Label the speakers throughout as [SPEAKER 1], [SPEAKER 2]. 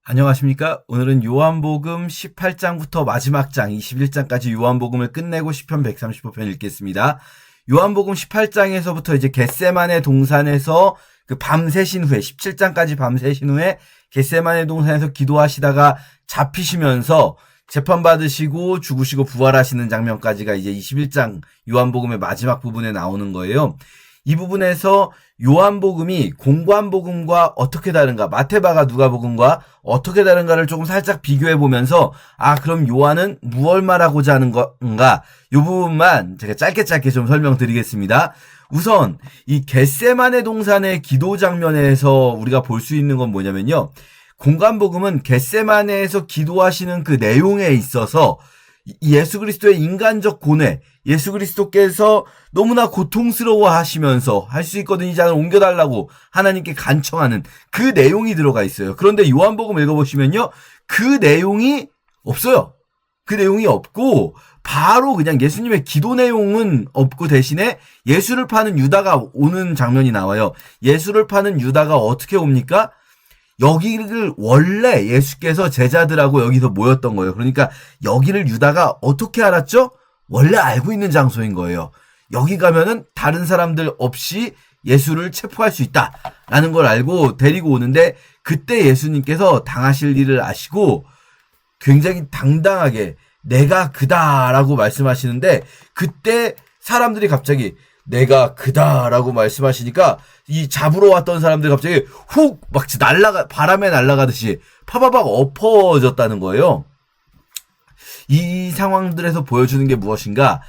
[SPEAKER 1] 안녕하십니까? 오늘은 요한복음 18장부터 마지막 장 21장까지 요한복음을 끝내고 시편 135편 읽겠습니다. 요한복음 18장에서부터 이제 겟세마네 동산에서 그 밤새신 후에 17장까지 밤새신 후에 겟세마네 동산에서 기도하시다가 잡히시면서 재판받으시고 죽으시고 부활하시는 장면까지가 이제 21장 요한복음의 마지막 부분에 나오는 거예요. 이 부분에서 요한복음이 공관복음과 어떻게 다른가, 마태바가 누가복음과 어떻게 다른가를 조금 살짝 비교해 보면서 그럼 요한은 무엇을 말하고자 하는 건가, 이 부분만 제가 짧게 좀 설명드리겠습니다. 우선 이 겟세마네 동산의 기도 장면에서 우리가 볼 수 있는 건 뭐냐면요, 공관복음은 겟세마네에서 기도하시는 그 내용에 있어서 예수 그리스도의 인간적 고뇌, 예수 그리스도께서 너무나 고통스러워 하시면서 할 수 있거든 이 잔을 옮겨달라고 하나님께 간청하는 그 내용이 들어가 있어요. 그런데 요한복음 읽어보시면요, 그 내용이 없어요. 그 내용이 없고 바로 그냥 예수님의 기도 내용은 없고 대신에 예수를 파는 유다가 오는 장면이 나와요. 예수를 파는 유다가 어떻게 옵니까? 여기를 원래 예수께서 제자들하고 여기서 모였던 거예요. 그러니까 여기를 유다가 어떻게 알았죠? 원래 알고 있는 장소인 거예요. 여기 가면은 다른 사람들 없이 예수를 체포할 수 있다라는 걸 알고 데리고 오는데, 그때 예수님께서 당하실 일을 아시고 굉장히 당당하게 내가 그다라고 말씀하시는데, 그때 사람들이 갑자기 내가 그다라고 말씀하시니까 이 잡으러 왔던 사람들이 갑자기 훅 막 바람에 날아가듯이 파바박 엎어졌다는 거예요. 이 상황들에서 보여주는 게 무엇인가?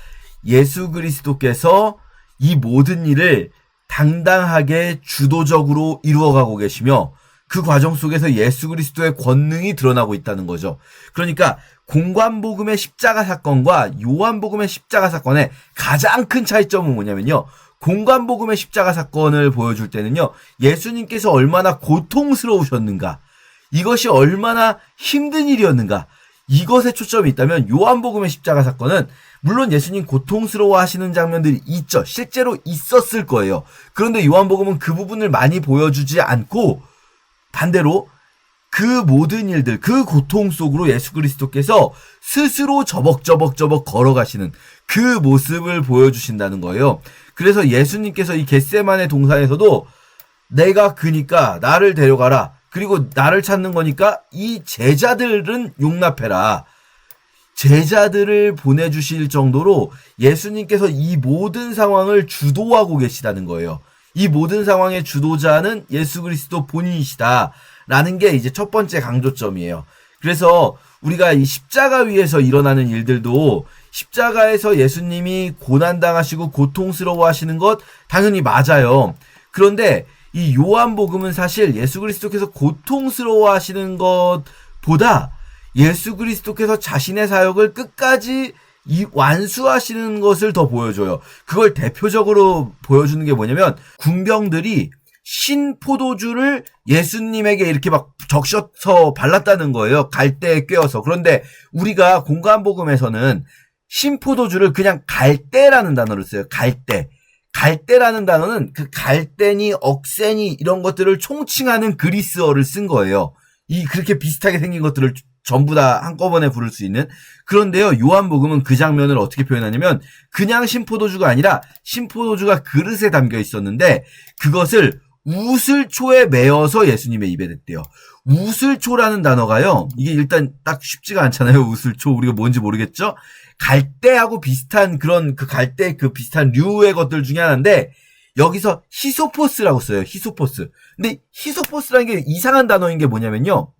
[SPEAKER 1] 예수 그리스도께서 이 모든 일을 당당하게 주도적으로 이루어가고 계시며 그 과정 속에서 예수 그리스도의 권능이 드러나고 있다는 거죠. 그러니까 공관복음의 십자가 사건과 요한복음의 십자가 사건의 가장 큰 차이점은 뭐냐면요, 공관복음의 십자가 사건을 보여줄 때는요, 예수님께서 얼마나 고통스러우셨는가, 이것이 얼마나 힘든 일이었는가, 이것에 초점이 있다면 요한복음의 십자가 사건은 물론 예수님 고통스러워 하시는 장면들이 있죠. 실제로 있었을 거예요. 그런데 요한복음은 그 부분을 많이 보여주지 않고 반대로 그 모든 일들, 그 고통 속으로 예수 그리스도께서 스스로 저벅저벅 걸어가시는 그 모습을 보여주신다는 거예요. 그래서 예수님께서 이 겟세마네 동산에서도 내가 그니까 나를 데려가라, 그리고 나를 찾는 거니까 이 제자들은 용납해라, 제자들을 보내주실 정도로 예수님께서 이 모든 상황을 주도하고 계시다는 거예요. 이 모든 상황의 주도자는 예수 그리스도 본인이시다 라는 게 이제 첫 번째 강조점이에요. 그래서 우리가 이 십자가 위에서 일어나는 일들도, 십자가에서 예수님이 고난당하시고 고통스러워 하시는 것 당연히 맞아요. 그런데 이 요한복음은 사실 예수 그리스도께서 고통스러워 하시는 것보다 예수 그리스도께서 자신의 사역을 끝까지 완수하시는 것을 더 보여줘요. 그걸 대표적으로 보여주는 게 뭐냐면, 군병들이 신포도주를 예수님에게 이렇게 막 적셔서 발랐다는 거예요. 갈대에 꿰어서. 그런데 우리가 공관복음에서는 신포도주를 그냥 갈대라는 단어를 써요. 갈대. 갈대라는 단어는 그 갈대니 억새니 이런 것들을 총칭하는 그리스어를 쓴 거예요. 그렇게 비슷하게 생긴 것들을 전부 다 한꺼번에 부를 수 있는. 그런데요, 요한복음은 그 장면을 어떻게 표현하냐면, 그냥 신포도주가 아니라 신포도주가 그릇에 담겨 있었는데 그것을 우슬초에 메어서 예수님의 입에 댔대요. 우슬초라는 단어가요, 이게 일단 딱 쉽지가 않잖아요. 우슬초, 우리가 뭔지 모르겠죠? 갈대하고 비슷한 그런 그 갈대 그 비슷한 류의 것들 중에 하나인데, 여기서 히소포스라고 써요. 히소포스. 근데 히소포스라는 게 이상한 단어인 게 뭐냐면요,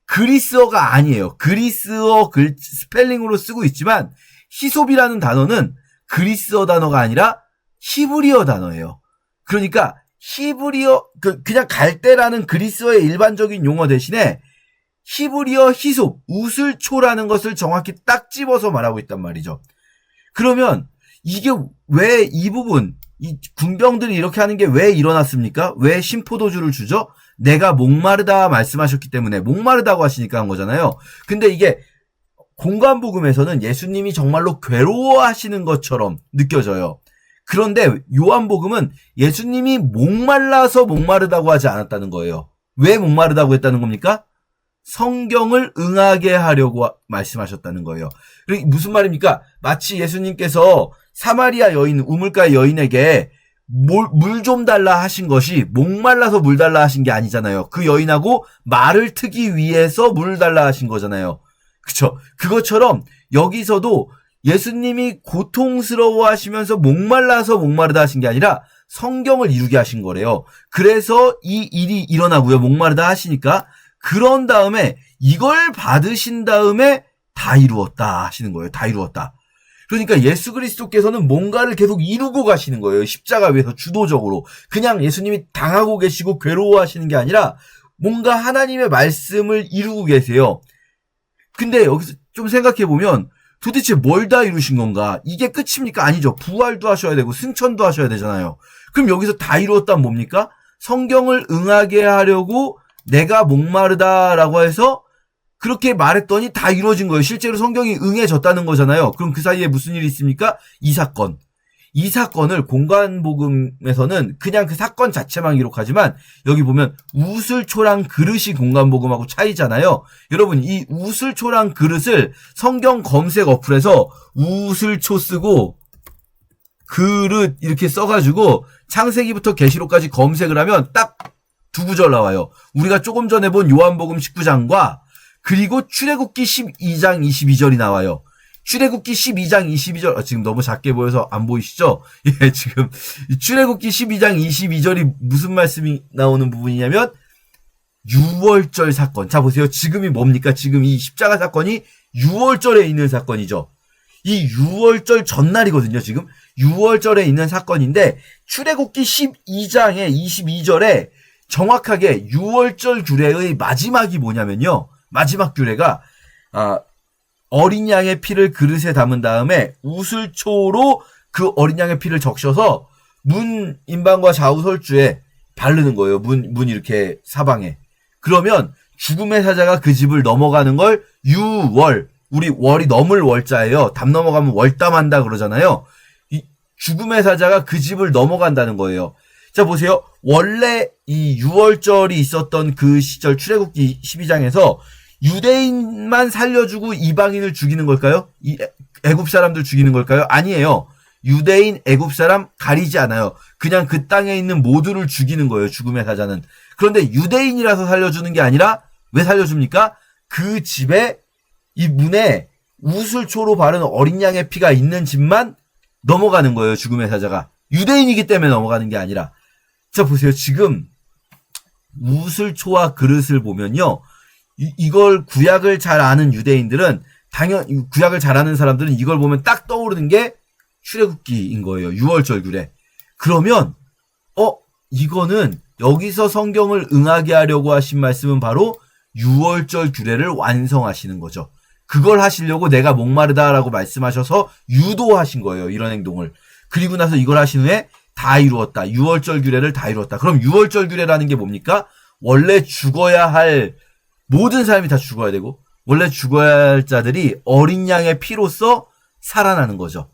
[SPEAKER 1] 그리스어가 아니에요. 그리스어 스펠링으로 쓰고 있지만 히솝이라는 단어는 그리스어 단어가 아니라 히브리어 단어예요. 그러니까 히브리어, 그냥 갈대라는 그리스어의 일반적인 용어 대신에 히브리어 히솝, 우슬초라는 것을 정확히 딱 집어서 말하고 있단 말이죠. 그러면 이게 왜 이 부분, 이 군병들이 이렇게 하는 게 왜 일어났습니까? 왜 신포도주를 주죠? 내가 목마르다 말씀하셨기 때문에, 목마르다고 하시니까 한 거잖아요. 근데 이게 공관복음에서는 예수님이 정말로 괴로워하시는 것처럼 느껴져요. 그런데 요한복음은 예수님이 목말라서 목마르다고 하지 않았다는 거예요. 왜 목마르다고 했다는 겁니까? 성경을 응하게 하려고 말씀하셨다는 거예요. 무슨 말입니까? 마치 예수님께서 사마리아 여인, 우물가의 여인에게 물 좀 달라 하신 것이 목말라서 물 달라 하신 게 아니잖아요. 그 여인하고 말을 트기 위해서 물 달라 하신 거잖아요. 그쵸? 그것처럼 여기서도 예수님이 고통스러워 하시면서 목말라서 목마르다 하신 게 아니라 성경을 이루게 하신 거래요. 그래서 이 일이 일어나고요. 목마르다 하시니까. 그런 다음에 이걸 받으신 다음에 다 이루었다 하시는 거예요. 다 이루었다. 그러니까 예수 그리스도께서는 뭔가를 계속 이루고 가시는 거예요. 십자가 위에서 주도적으로. 그냥 예수님이 당하고 계시고 괴로워하시는 게 아니라 뭔가 하나님의 말씀을 이루고 계세요. 근데 여기서 좀 생각해보면 도대체 뭘 다 이루신 건가? 이게 끝입니까? 아니죠. 부활도 하셔야 되고 승천도 하셔야 되잖아요. 그럼 여기서 다 이루었다면 뭡니까? 성경을 응하게 하려고 내가 목마르다라고 해서 그렇게 말했더니 다 이루어진 거예요. 실제로 성경이 응해졌다는 거잖아요. 그럼 그 사이에 무슨 일이 있습니까? 이 사건. 이 사건을 공관복음에서는 그냥 그 사건 자체만 기록하지만 여기 보면 우슬초랑 그릇이 공관복음하고 차이잖아요. 여러분 이 우슬초랑 그릇을 성경 검색 어플에서 우슬초 쓰고 그릇 이렇게 써가지고 창세기부터 계시록까지 검색을 하면 딱 두 구절 나와요. 우리가 조금 전에 본 요한복음 19장과 그리고 출애굽기 12장 22절이 나와요. 출애굽기 12장 22절 지금 너무 작게 보여서 안 보이시죠? 예, 지금 출애굽기 12장 22절이 무슨 말씀이 나오는 부분이냐면 유월절 사건. 자 보세요. 지금이 뭡니까? 지금 이 십자가 사건이 유월절에 있는 사건이죠. 이 유월절 전날이거든요. 지금 유월절에 있는 사건인데 출애굽기 12장의 22절에 정확하게 유월절 규례의 마지막이 뭐냐면요. 마지막 규례가 어린 양의 피를 그릇에 담은 다음에 우슬초로 그 어린 양의 피를 적셔서 문 인방과 좌우설주에 바르는 거예요. 문 이렇게 사방에. 그러면 죽음의 사자가 그 집을 넘어가는 걸 유월, 우리 월이 넘을 월자예요. 담 넘어가면 월담한다 그러잖아요. 이 죽음의 사자가 그 집을 넘어간다는 거예요. 자 보세요. 원래 이 유월절이 있었던 그 시절 출애굽기 12장에서 유대인만 살려주고 이방인을 죽이는 걸까요? 애굽 사람들 죽이는 걸까요? 아니에요. 유대인, 애굽 사람 가리지 않아요. 그냥 그 땅에 있는 모두를 죽이는 거예요. 죽음의 사자는. 그런데 유대인이라서 살려주는 게 아니라 왜 살려줍니까? 그 집에 이 문에 우슬초로 바른 어린 양의 피가 있는 집만 넘어가는 거예요. 죽음의 사자가. 유대인이기 때문에 넘어가는 게 아니라. 자 보세요. 지금 우슬초와 그릇을 보면요. 이걸 구약을 잘 아는 유대인들은 구약을 잘 아는 사람들은 이걸 보면 딱 떠오르는 게 출애굽기인 거예요. 유월절 규례. 그러면 이거는 여기서 성경을 응하게 하려고 하신 말씀은 바로 유월절 규례를 완성하시는 거죠. 그걸 하시려고 내가 목마르다라고 말씀하셔서 유도하신 거예요. 이런 행동을. 그리고 나서 이걸 하신 후에 다 이루었다. 유월절 규례를 다 이루었다. 그럼 유월절 규례라는 게 뭡니까? 원래 죽어야 할 모든 사람이 다 죽어야 되고 원래 죽어야 할 자들이 어린 양의 피로써 살아나는 거죠.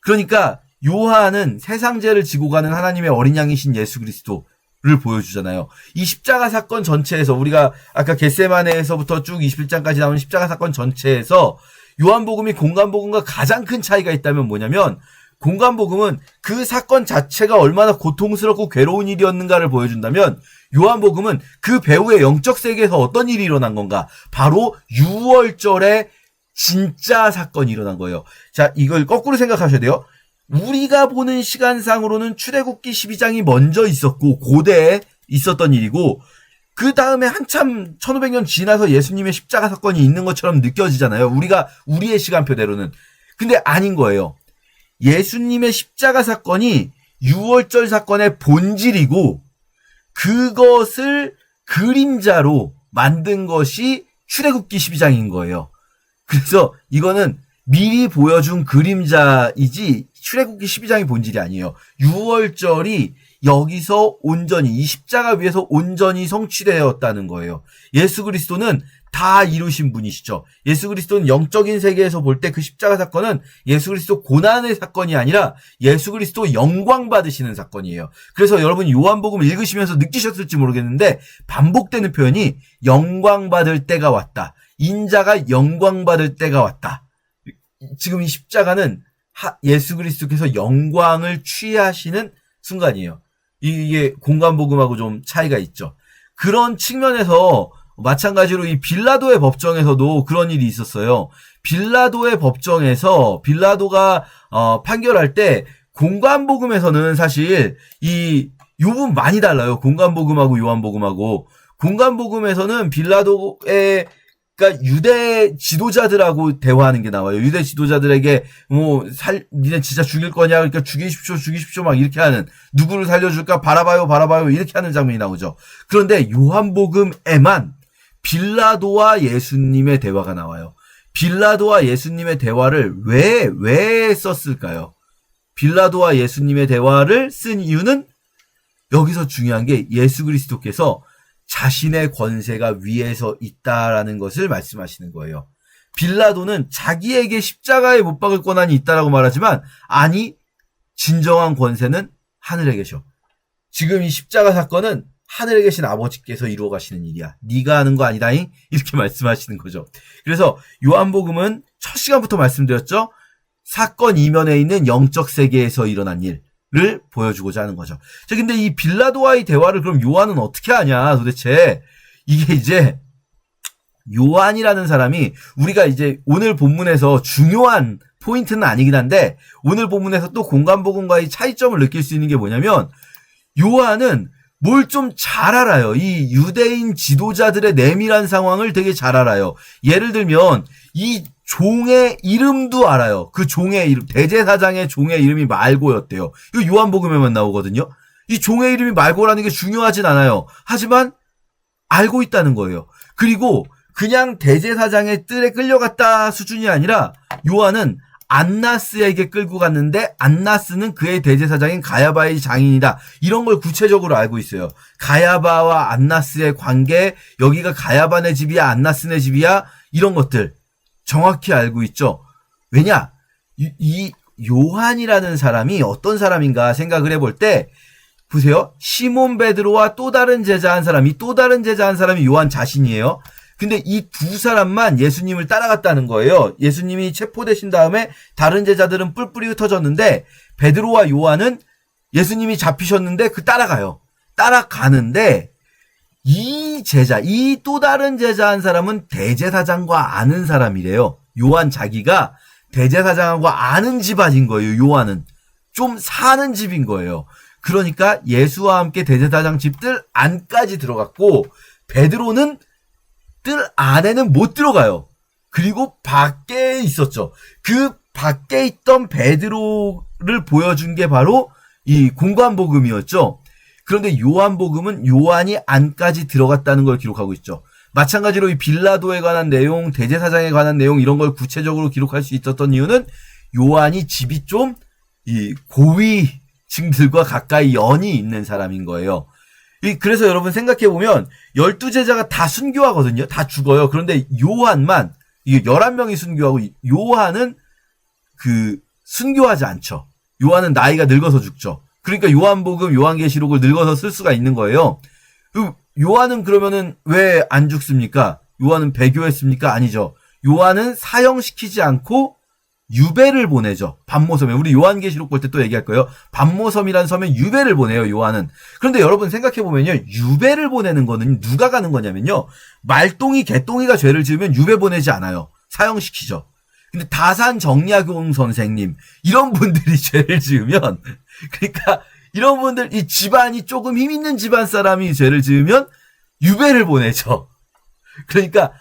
[SPEAKER 1] 그러니까 요한은 세상죄를 지고 가는 하나님의 어린 양이신 예수 그리스도를 보여주잖아요. 이 십자가 사건 전체에서 우리가 아까 겟세마네에서부터 쭉 21장까지 나오는 십자가 사건 전체에서 요한복음이 공관복음과 가장 큰 차이가 있다면 뭐냐면 공관복음은 그 사건 자체가 얼마나 고통스럽고 괴로운 일이었는가를 보여준다면 요한복음은 그 배우의 영적 세계에서 어떤 일이 일어난 건가? 바로 유월절에 진짜 사건이 일어난 거예요. 자, 이걸 거꾸로 생각하셔야 돼요. 우리가 보는 시간상으로는 출애굽기 12장이 먼저 있었고 고대에 있었던 일이고 그 다음에 한참 1500년 지나서 예수님의 십자가 사건이 있는 것처럼 느껴지잖아요. 우리의 시간표대로는. 근데 아닌 거예요. 예수님의 십자가 사건이 유월절 사건의 본질이고 그것을 그림자로 만든 것이 출애굽기 12장인 거예요. 그래서 이거는 미리 보여준 그림자이지 출애굽기 12장이 본질이 아니에요. 유월절이 여기서 온전히 이 십자가 위에서 온전히 성취되었다는 거예요. 예수 그리스도는 다 이루신 분이시죠. 예수 그리스도는 영적인 세계에서 볼 때 그 십자가 사건은 예수 그리스도 고난의 사건이 아니라 예수 그리스도 영광 받으시는 사건이에요. 그래서 여러분 요한복음 읽으시면서 느끼셨을지 모르겠는데 반복되는 표현이 영광 받을 때가 왔다. 인자가 영광 받을 때가 왔다. 지금 이 십자가는 예수 그리스도께서 영광을 취하시는 순간이에요. 이게 공관복음하고 좀 차이가 있죠. 그런 측면에서 마찬가지로 이 빌라도의 법정에서도 그런 일이 있었어요. 빌라도의 법정에서 빌라도가 판결할 때 공관복음에서는 사실 이 부분 많이 달라요. 공관복음하고 요한복음하고. 공관복음에서는 빌라도의 그러니까 유대 지도자들하고 대화하는 게 나와요. 유대 지도자들에게 니네 진짜 죽일 거냐? 그러니까 죽이십시오 막 이렇게 하는, 누구를 살려줄까? 바라봐요 이렇게 하는 장면이 나오죠. 그런데 요한복음에만 빌라도와 예수님의 대화가 나와요. 빌라도와 예수님의 대화를 왜 썼을까요? 빌라도와 예수님의 대화를 쓴 이유는 여기서 중요한 게 예수 그리스도께서 자신의 권세가 위에서 있다라는 것을 말씀하시는 거예요. 빌라도는 자기에게 십자가에 못 박을 권한이 있다라고 말하지만 아니, 진정한 권세는 하늘에 계셔. 지금 이 십자가 사건은 하늘에 계신 아버지께서 이루어 가시는 일이야. 네가 하는 거 아니다잉? 이렇게 말씀하시는 거죠. 그래서 요한복음은 첫 시간부터 말씀드렸죠. 사건 이면에 있는 영적 세계에서 일어난 일을 보여주고자 하는 거죠. 자, 근데 이 빌라도와의 대화를 그럼 요한은 어떻게 하냐 도대체. 이게 이제 요한이라는 사람이 우리가 이제 오늘 본문에서 중요한 포인트는 아니긴 한데 오늘 본문에서 또 공관복음과의 차이점을 느낄 수 있는 게 뭐냐면 요한은 뭘 좀 잘 알아요. 이 유대인 지도자들의 내밀한 상황을 되게 잘 알아요. 예를 들면 이 종의 이름도 알아요. 그 종의 이름, 대제사장의 종의 이름이 말고였대요. 이거 요한복음에만 나오거든요. 이 종의 이름이 말고라는 게 중요하진 않아요. 하지만 알고 있다는 거예요. 그리고 그냥 대제사장의 뜰에 끌려갔다 수준이 아니라 요한은 안나스에게 끌고 갔는데 안나스는 그의 대제사장인 가야바의 장인이다. 이런 걸 구체적으로 알고 있어요. 가야바와 안나스의 관계, 여기가 가야바네 집이야 안나스네 집이야, 이런 것들 정확히 알고 있죠. 왜냐? 이 요한이라는 사람이 어떤 사람인가 생각을 해볼 때 보세요. 시몬 베드로와 또 다른 제자 한 사람이, 또 다른 제자 한 사람이 요한 자신이에요. 근데 이 두 사람만 예수님을 따라갔다는 거예요. 예수님이 체포되신 다음에 다른 제자들은 뿔뿔이 흩어졌는데 베드로와 요한은 예수님이 잡히셨는데 따라가요. 따라가는데 이 제자, 이 또 다른 제자 한 사람은 대제사장과 아는 사람이래요. 요한 자기가 대제사장하고 아는 집안인 거예요. 요한은 좀 사는 집인 거예요. 그러니까 예수와 함께 대제사장 집들 안까지 들어갔고 베드로는 뜰 안에는 못 들어가요. 그리고 밖에 있었죠. 그 밖에 있던 베드로를 보여준 게 바로 이 공관복음이었죠. 그런데 요한복음은 요한이 안까지 들어갔다는 걸 기록하고 있죠. 마찬가지로 이 빌라도에 관한 내용, 대제사장에 관한 내용 이런 걸 구체적으로 기록할 수 있었던 이유는 요한이 집이 좀 이 고위층들과 가까이 연이 있는 사람인 거예요. 그래서 여러분 생각해보면 12제자가 다 순교하거든요. 다 죽어요. 그런데 요한만, 이게 11명이 순교하고 요한은 순교하지 않죠. 요한은 나이가 늙어서 죽죠. 그러니까 요한복음, 요한계시록을 늙어서 쓸 수가 있는 거예요. 요한은 그러면은 왜 안 죽습니까? 요한은 배교했습니까? 아니죠. 요한은 사형시키지 않고 유배를 보내죠. 반모섬에. 우리 요한계시록 볼 때 또 얘기할 거예요. 반모섬이라는 섬에 유배를 보내요, 요한은. 그런데 여러분 생각해보면요. 유배를 보내는 거는 누가 가는 거냐면요. 말똥이, 개똥이가 죄를 지으면 유배 보내지 않아요. 사형시키죠. 근데 다산 정약용 선생님, 이런 분들이 죄를 지으면, 그러니까 이런 분들, 이 집안이 조금 힘 있는 집안 사람이 죄를 지으면 유배를 보내죠. 그러니까,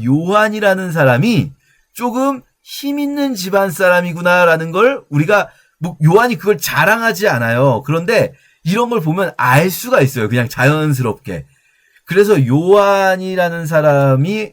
[SPEAKER 1] 요한이라는 사람이 조금 힘 있는 집안 사람이구나라는 걸 우리가, 요한이 그걸 자랑하지 않아요. 그런데 이런 걸 보면 알 수가 있어요. 그냥 자연스럽게. 그래서 요한이라는 사람이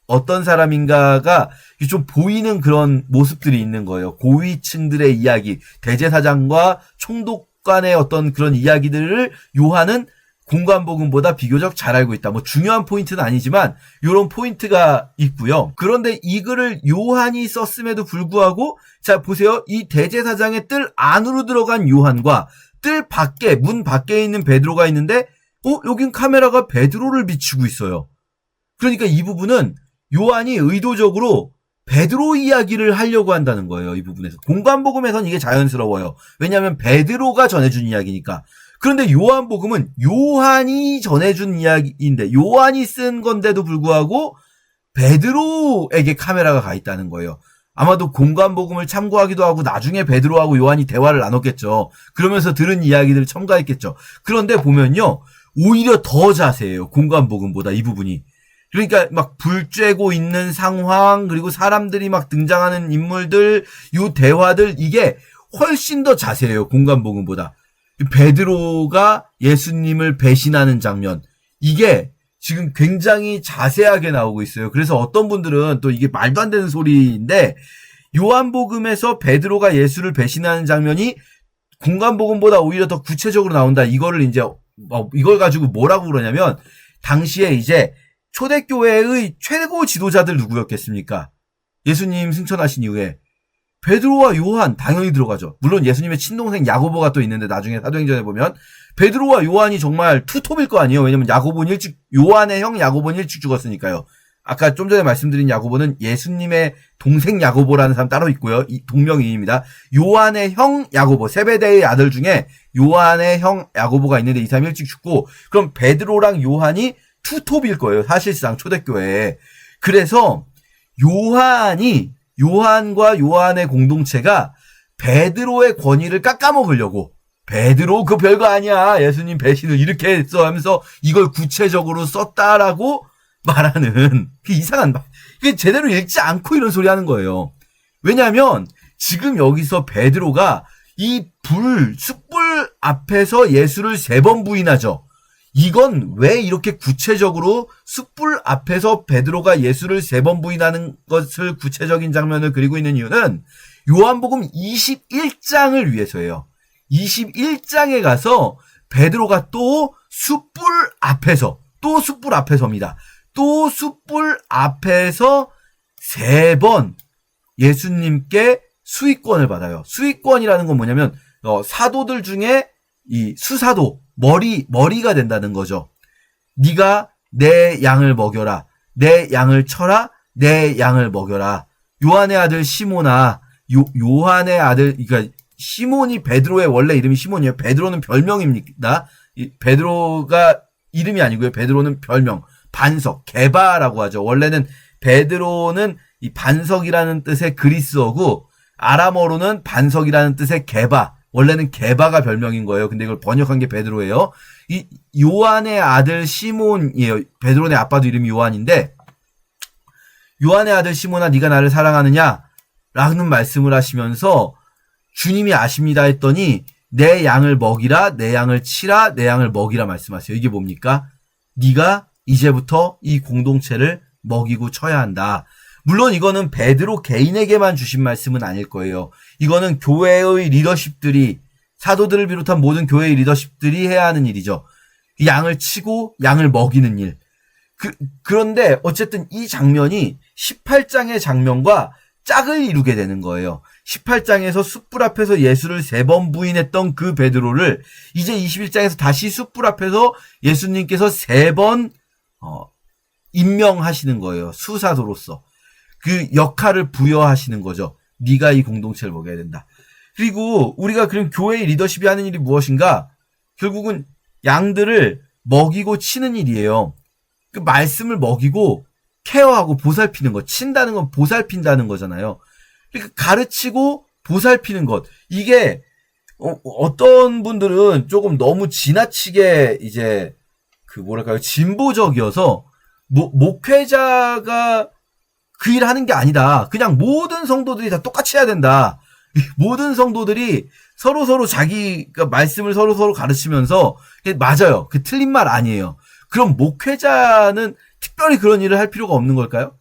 [SPEAKER 1] 어떤 사람인가가 좀 보이는 그런 모습들이 있는 거예요. 고위층들의 이야기, 대제사장과 총독과 간의 어떤 그런 이야기들을 요한은 공관복음보다 비교적 잘 알고 있다. 뭐 중요한 포인트는 아니지만 이런 포인트가 있고요. 그런데 이 글을 요한이 썼음에도 불구하고 자 보세요. 이 대제사장의 뜰 안으로 들어간 요한과 뜰 밖에 문 밖에 있는 베드로가 있는데 여긴 카메라가 베드로를 비추고 있어요. 그러니까 이 부분은 요한이 의도적으로 베드로 이야기를 하려고 한다는 거예요. 이 부분에서. 공관복음에선 이게 자연스러워요. 왜냐하면 베드로가 전해준 이야기니까. 그런데 요한복음은 요한이 전해준 이야기인데 요한이 쓴 건데도 불구하고 베드로에게 카메라가 가 있다는 거예요. 아마도 공관복음을 참고하기도 하고 나중에 베드로하고 요한이 대화를 나눴겠죠. 그러면서 들은 이야기들을 첨가했겠죠. 그런데 보면요. 오히려 더 자세해요. 공관복음보다 이 부분이. 그러니까 막 불 쬐고 있는 상황 그리고 사람들이 막 등장하는 인물들 요 대화들 이게 훨씬 더 자세해요. 공관복음보다. 베드로가 예수님을 배신하는 장면 이게 지금 굉장히 자세하게 나오고 있어요. 그래서 어떤 분들은 또 이게 말도 안 되는 소리인데 요한복음에서 베드로가 예수를 배신하는 장면이 공관복음보다 오히려 더 구체적으로 나온다. 이거를 이제 이걸 가지고 뭐라고 그러냐면 당시에 이제 초대교회의 최고 지도자들 누구였겠습니까? 예수님 승천하신 이후에 베드로와 요한 당연히 들어가죠. 물론 예수님의 친동생 야고보가 또 있는데 나중에 사도행전에 보면 베드로와 요한이 정말 투톱일 거 아니에요. 왜냐면 요한의 형 야고보는 일찍 죽었으니까요. 아까 좀 전에 말씀드린 야고보는 예수님의 동생 야고보라는 사람 따로 있고요. 동명이인입니다. 요한의 형 야고보, 세베대의 아들 중에 요한의 형 야고보가 있는데 이 사람이 일찍 죽고 그럼 베드로랑 요한이 투톱일 거예요. 사실상 초대교회에. 그래서 요한과 요한의 공동체가 베드로의 권위를 깎아먹으려고 베드로 그 별거 아니야. 예수님 배신을 이렇게 했어 하면서 이걸 구체적으로 썼다라고 말하는 그 이상한 말. 이게 제대로 읽지 않고 이런 소리 하는 거예요. 왜냐하면 지금 여기서 베드로가 이 숯불 앞에서 예수를 3번 부인하죠. 이건 왜 이렇게 구체적으로 숯불 앞에서 베드로가 예수를 3번 부인하는 것을 구체적인 장면을 그리고 있는 이유는 요한복음 21장을 위해서예요. 21장에 가서 베드로가 또 숯불 앞에서입니다. 또 숯불 앞에서 3번 예수님께 수익권을 받아요. 수익권이라는 건 뭐냐면 사도들 중에 이 수사도 머리가 된다는 거죠. 네가 내 양을 먹여라. 내 양을 쳐라. 내 양을 먹여라. 요한의 아들 시몬아. 요한의 아들 그러니까 시몬이 베드로의 원래 이름이 시몬이에요. 베드로는 별명입니다. 베드로가 이름이 아니고요. 베드로는 별명. 반석, 게바라고 하죠. 원래는 베드로는 이 반석이라는 뜻의 그리스어고 아람어로는 반석이라는 뜻의 게바. 원래는 게바가 별명인 거예요. 근데 이걸 번역한 게 베드로예요. 이 요한의 아들 시몬이에요. 베드로의 아빠도 이름이 요한인데 요한의 아들 시몬아 네가 나를 사랑하느냐? 라는 말씀을 하시면서 주님이 아십니다 했더니 내 양을 먹이라, 내 양을 치라, 내 양을 먹이라 말씀하세요. 이게 뭡니까? 네가 이제부터 이 공동체를 먹이고 쳐야 한다. 물론 이거는 베드로 개인에게만 주신 말씀은 아닐 거예요. 이거는 교회의 리더십들이 사도들을 비롯한 모든 교회의 리더십들이 해야 하는 일이죠. 양을 치고 양을 먹이는 일. 그런데 어쨌든 이 장면이 18장의 장면과 짝을 이루게 되는 거예요. 18장에서 숯불 앞에서 예수를 3번 부인했던 그 베드로를 이제 21장에서 다시 숯불 앞에서 예수님께서 3번 임명하시는 거예요. 수사도로서. 그 역할을 부여하시는 거죠. 네가 이 공동체를 먹여야 된다. 그리고 우리가 그럼 교회의 리더십이 하는 일이 무엇인가? 결국은 양들을 먹이고 치는 일이에요. 그 말씀을 먹이고 케어하고 보살피는 것. 친다는 건 보살핀다는 거잖아요. 그러니까 가르치고 보살피는 것. 이게 어떤 분들은 조금 너무 지나치게 이제 진보적이어서 목회자가 그 일을 하는 게 아니다. 그냥 모든 성도들이 다 똑같이 해야 된다. 모든 성도들이 서로 자기가 말씀을 서로 가르치면서 맞아요. 그 틀린 말 아니에요. 그럼 목회자는 특별히 그런 일을 할 필요가 없는 걸까요?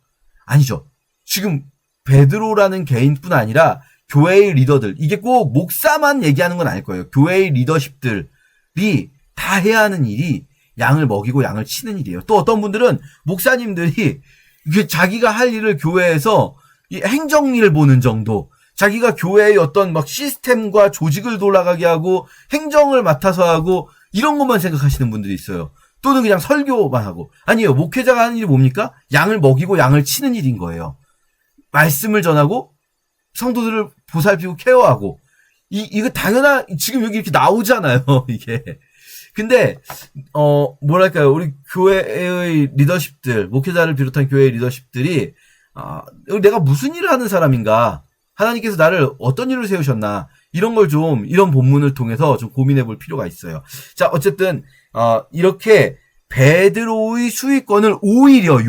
[SPEAKER 1] 아니죠. 지금 베드로라는 개인뿐 아니라 교회의 리더들, 이게 꼭 목사만 얘기하는 건 아닐 거예요. 교회의 리더십들이 다 해야 하는 일이 양을 먹이고 양을 치는 일이에요. 또 어떤 분들은 목사님들이 자기가 할 일을 교회에서 이 행정일을 보는 정도, 자기가 교회의 어떤 막 시스템과 조직을 돌아가게 하고 행정을 맡아서 하고 이런 것만 생각하시는 분들이 있어요. 또는 그냥 설교만 하고. 아니에요. 목회자가 하는 일이 뭡니까? 양을 먹이고 양을 치는 일인 거예요. 말씀을 전하고 성도들을 보살피고 케어하고. 이거 지금 여기 이렇게 나오잖아요. 이게. 근데 뭐랄까요? 우리 교회의 리더십들, 목회자를 비롯한 교회의 리더십들이 내가 무슨 일을 하는 사람인가? 하나님께서 나를 어떤 일을 세우셨나? 이런 걸 좀, 이런 본문을 통해서 좀 고민해 볼 필요가 있어요. 자, 어쨌든 이렇게 베드로의 수익권을 오히려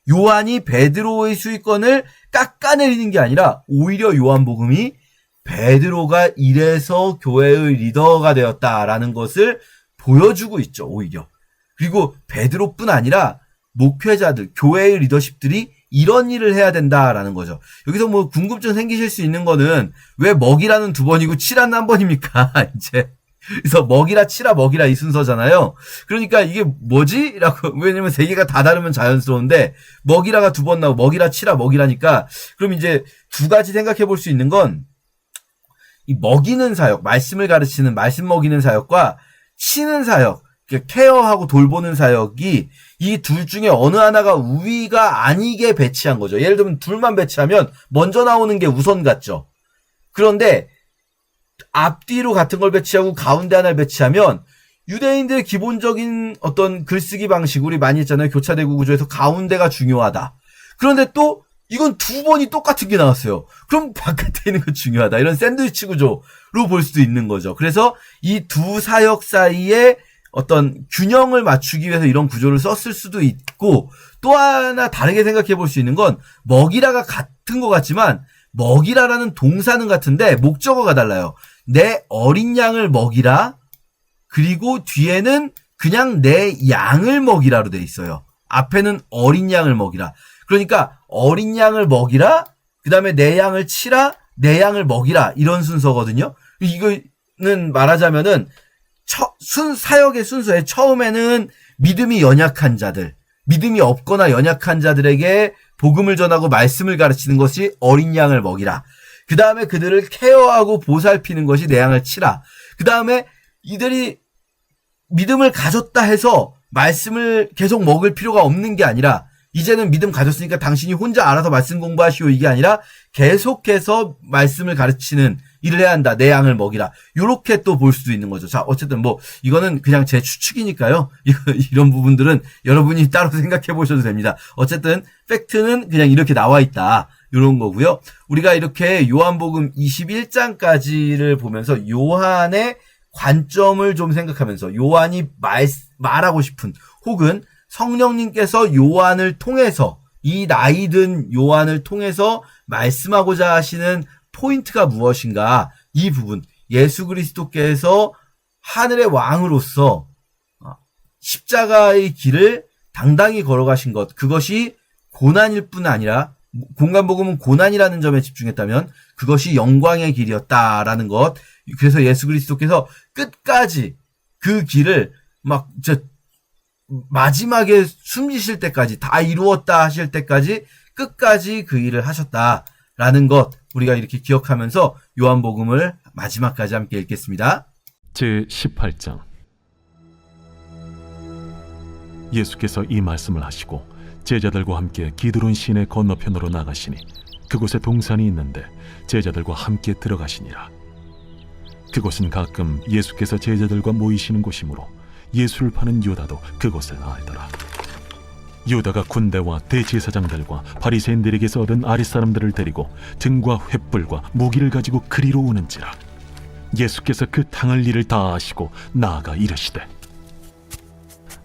[SPEAKER 1] 요한이 베드로의 수익권을 깎아내리는 게 아니라 오히려 요한복음이 베드로가 이래서 교회의 리더가 되었다라는 것을 보여주고 있죠. 오히려. 그리고 베드로뿐 아니라 목회자들, 교회의 리더십들이 이런 일을 해야 된다라는 거죠. 여기서 뭐 궁금증 생기실 수 있는 거는 왜 먹이라는 2번이고 치라는 1번입니까? 이제. 그래서 먹이라 치라 먹이라 이 순서잖아요. 그러니까 이게 뭐지? 라고. 왜냐면 세 개가 다 다르면 자연스러운데 먹이라가 2번 나오고 먹이라 치라 먹이라니까 그럼 이제 두 가지 생각해 볼 수 있는 건 이 먹이는 사역, 말씀을 가르치는 말씀 먹이는 사역과 치는 사역, 케어하고 돌보는 사역이 이 둘 중에 어느 하나가 우위가 아니게 배치한 거죠. 예를 들면 둘만 배치하면 먼저 나오는 게 우선 같죠. 그런데 앞뒤로 같은 걸 배치하고 가운데 하나를 배치하면 유대인들의 기본적인 어떤 글쓰기 방식 우리 많이 했잖아요. 교차대구 구조에서 가운데가 중요하다. 그런데 또 이건 2번이 똑같은 게 나왔어요. 그럼 바깥에 있는 거 중요하다. 이런 샌드위치 구조로 볼 수도 있는 거죠. 그래서 이 두 사역 사이에 어떤 균형을 맞추기 위해서 이런 구조를 썼을 수도 있고 또 하나 다르게 생각해 볼 수 있는 건 먹이라가 같은 것 같지만 먹이라라는 동사는 같은데 목적어가 달라요. 내 어린 양을 먹이라 그리고 뒤에는 그냥 내 양을 먹이라로 돼 있어요. 앞에는 어린 양을 먹이라. 그러니까 어린 양을 먹이라 그 다음에 내 양을 치라 내 양을 먹이라 이런 순서거든요. 이거는 말하자면은 사역의 순서에 처음에는 믿음이 연약한 자들, 믿음이 없거나 연약한 자들에게 복음을 전하고 말씀을 가르치는 것이 어린 양을 먹이라. 그 다음에 그들을 케어하고 보살피는 것이 내 양을 치라. 그 다음에 이들이 믿음을 가졌다 해서 말씀을 계속 먹을 필요가 없는 게 아니라 이제는 믿음 가졌으니까 당신이 혼자 알아서 말씀 공부하시오 이게 아니라 계속해서 말씀을 가르치는 일을 해야 한다. 내 양을 먹이라. 요렇게 또 볼 수도 있는 거죠. 자, 어쨌든 뭐 이거는 그냥 제 추측이니까요. 이런 부분들은 여러분이 따로 생각해 보셔도 됩니다. 어쨌든 팩트는 그냥 이렇게 나와 있다. 요런 거고요. 우리가 이렇게 요한복음 21장까지를 보면서 요한의 관점을 좀 생각하면서 요한이 말하고 싶은 혹은 성령님께서 요한을 통해서 이 나이든 요한을 통해서 말씀하고자 하시는 포인트가 무엇인가 이 부분 예수 그리스도께서 하늘의 왕으로서 십자가의 길을 당당히 걸어가신 것 그것이 고난일 뿐 아니라 공간복음은 고난이라는 점에 집중했다면 그것이 영광의 길이었다라는 것 그래서 예수 그리스도께서 끝까지 그 길을 마지막에 숨지실 때까지 다 이루었다 하실 때까지 끝까지 그 일을 하셨다라는 것 우리가 이렇게 기억하면서 요한복음을 마지막까지 함께 읽겠습니다.
[SPEAKER 2] 제18장 예수께서 이 말씀을 하시고 제자들과 함께 기드론 시내 건너편으로 나가시니 그곳에 동산이 있는데 제자들과 함께 들어가시니라. 그곳은 가끔 예수께서 제자들과 모이시는 곳이므로 예수를 파는 유다도 그곳을 알더라. 유다가 군대와 대제사장들과 바리새인들에게서 얻은 아랫사람들을 데리고 등과 횃불과 무기를 가지고 그리로 오는지라. 예수께서 그 당할 일을 다 아시고 나아가 이르시되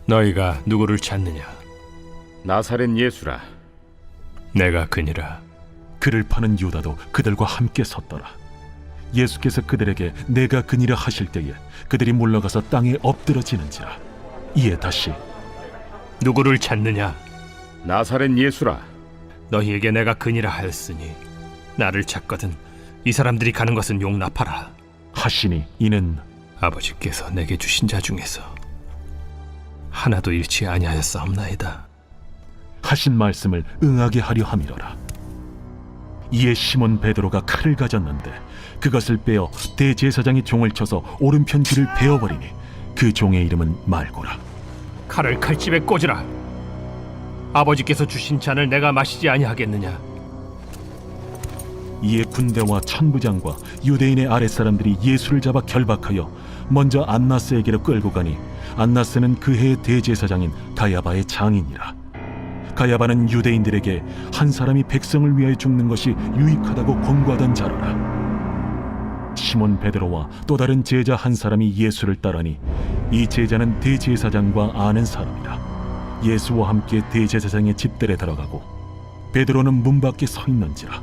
[SPEAKER 3] 너희가 누구를 찾느냐?
[SPEAKER 4] 나사렛 예수라.
[SPEAKER 3] 내가 그니라.
[SPEAKER 2] 그를 파는 유다도 그들과 함께 섰더라. 예수께서 그들에게 내가 그니라 하실 때에 그들이 물러가서 땅에 엎드러지는지라. 이에 다시
[SPEAKER 3] 누구를 찾느냐?
[SPEAKER 4] 나사렛 예수라.
[SPEAKER 3] 너희에게 내가 그니라 하였으니 나를 찾거든 이 사람들이 가는 것은 용납하라.
[SPEAKER 2] 하시니 이는
[SPEAKER 3] 아버지께서 내게 주신 자 중에서 하나도 잃지 아니하였사옵나이다.
[SPEAKER 2] 하신 말씀을 응하게 하려 함이로라. 이에 시몬 베드로가 칼을 가졌는데 그것을 빼어 대제사장의 종을 쳐서 오른편 귀를 베어버리니 그 종의 이름은 말고라.
[SPEAKER 3] 칼을 칼집에 꽂으라. 아버지께서 주신 잔을 내가 마시지 아니하겠느냐?
[SPEAKER 2] 이에 군대와 천부장과 유대인의 아랫사람들이 예수를 잡아 결박하여 먼저 안나스에게로 끌고 가니 안나스는 그 해의 대제사장인 가야바의 장인이라. 가야바는 유대인들에게 한 사람이 백성을 위하여 죽는 것이 유익하다고 권고하던 자로라. 시몬 베드로와 또 다른 제자 한 사람이 예수를 따르니 이 제자는 대제사장과 아는 사람이라. 예수와 함께 대제사장의 집들에 들어가고 베드로는 문 밖에 서 있는지라.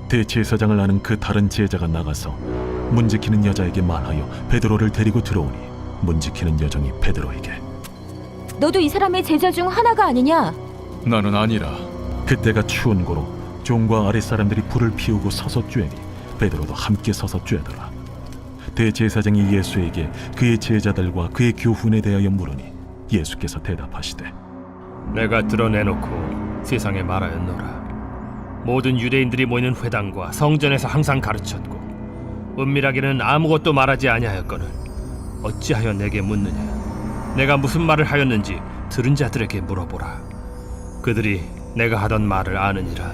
[SPEAKER 2] 대제사장을 아는 그 다른 제자가 나가서 문 지키는 여자에게 말하여 베드로를 데리고 들어오니 문 지키는 여종이 베드로에게
[SPEAKER 5] 너도 이 사람의 제자 중 하나가 아니냐?
[SPEAKER 6] 나는 아니라.
[SPEAKER 2] 그때가 추운 고로 종과 아랫사람들이 불을 피우고 서서 쬐니 베드로도 함께 서서 쬐더라. 대제사장이 예수에게 그의 제자들과 그의 교훈에 대하여 물으니 예수께서 대답하시되
[SPEAKER 3] 내가 드러내놓고 세상에 말하였노라. 모든 유대인들이 모이는 회당과 성전에서 항상 가르쳤고 은밀하게는 아무것도 말하지 아니하였거늘 어찌하여 내게 묻느냐? 내가 무슨 말을 하였는지 들은 자들에게 물어보라. 그들이 내가 하던 말을 아느니라.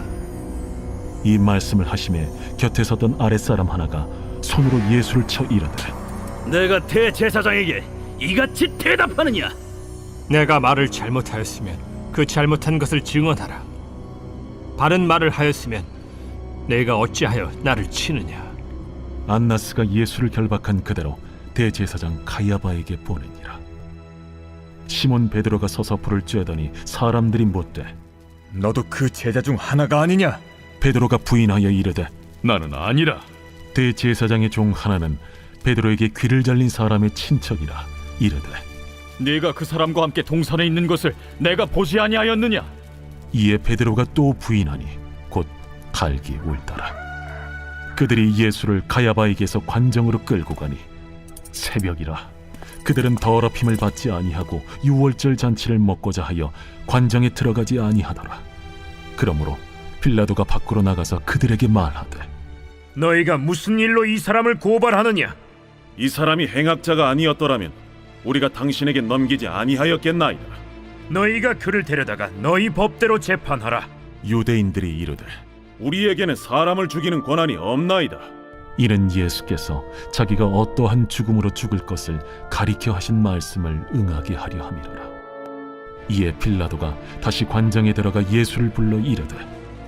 [SPEAKER 2] 이 말씀을 하심에 곁에 섰던 아랫사람 하나가 손으로 예수를 쳐 이르되
[SPEAKER 7] 내가 대제사장에게 이같이 대답하느냐?
[SPEAKER 3] 내가 말을 잘못하였으면 그 잘못한 것을 증언하라. 바른 말을 하였으면 내가 어찌하여 나를 치느냐?
[SPEAKER 2] 안나스가 예수를 결박한 그대로 대제사장 가야바에게 보내니라. 시몬 베드로가 서서 불을 쬐더니 사람들이 묻되
[SPEAKER 6] 너도 그 제자 중 하나가 아니냐?
[SPEAKER 2] 베드로가 부인하여 이르되
[SPEAKER 6] 나는 아니라.
[SPEAKER 2] 대제사장의 종 하나는 베드로에게 귀를 잘린 사람의 친척이라 이르되
[SPEAKER 6] 네가 그 사람과 함께 동산에 있는 것을 내가 보지 아니하였느냐?
[SPEAKER 2] 이에 베드로가 또 부인하니 곧 갈기 울더라. 그들이 예수를 가야바에게서 관정으로 끌고 가니 새벽이라. 그들은 더럽힘을 받지 아니하고 유월절 잔치를 먹고자 하여 관정에 들어가지 아니하더라. 그러므로 빌라도가 밖으로 나가서 그들에게 말하되
[SPEAKER 7] 너희가 무슨 일로 이 사람을 고발하느냐?
[SPEAKER 8] 이 사람이 행악자가 아니었더라면 우리가 당신에게 넘기지 아니하였겠나이다.
[SPEAKER 7] 너희가 그를 데려다가 너희 법대로 재판하라.
[SPEAKER 2] 유대인들이 이르되
[SPEAKER 8] 우리에게는 사람을 죽이는 권한이 없나이다.
[SPEAKER 2] 이는 예수께서 자기가 어떠한 죽음으로 죽을 것을 가리켜 하신 말씀을 응하게 하려 함이로라. 이에 빌라도가 다시 관정에 들어가 예수를 불러 이르되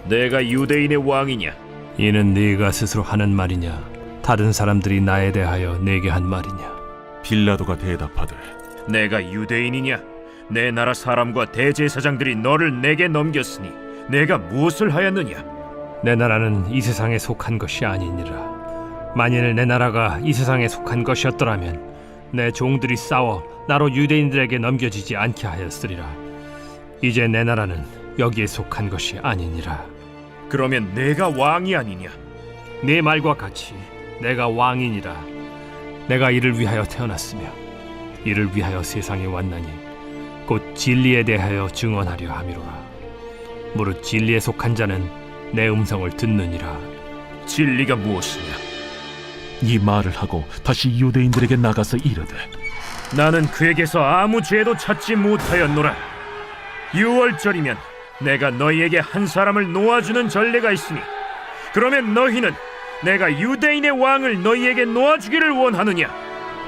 [SPEAKER 7] 내가 유대인의 왕이냐?
[SPEAKER 3] 이는 네가 스스로 하는 말이냐? 다른 사람들이 나에 대하여 내게 한 말이냐?
[SPEAKER 2] 빌라도가 대답하되
[SPEAKER 7] 내가 유대인이냐? 내 나라 사람과 대제사장들이 너를 내게 넘겼으니 내가 무엇을 하였느냐?
[SPEAKER 3] 내 나라는 이 세상에 속한 것이 아니니라. 만일 내 나라가 이 세상에 속한 것이었더라면 내 종들이 싸워 나로 유대인들에게 넘겨지지 않게 하였으리라. 이제 내 나라는 여기에 속한 것이 아니니라.
[SPEAKER 7] 그러면 내가 왕이 아니냐?
[SPEAKER 3] 네 말과 같이 내가 왕이니라. 내가 이를 위하여 태어났으며 이를 위하여 세상에 왔나니 곧 진리에 대하여 증언하려 함이로라. 무릇 진리에 속한 자는 내 음성을 듣느니라.
[SPEAKER 7] 진리가 무엇이냐?
[SPEAKER 2] 이 말을 하고 다시 유대인들에게 나가서 이르되
[SPEAKER 7] 나는 그에게서 아무 죄도 찾지 못하였노라. 유월절이면 내가 너희에게 한 사람을 놓아주는 전례가 있으니 그러면 너희는 내가 유대인의 왕을 너희에게 놓아주기를 원하느냐?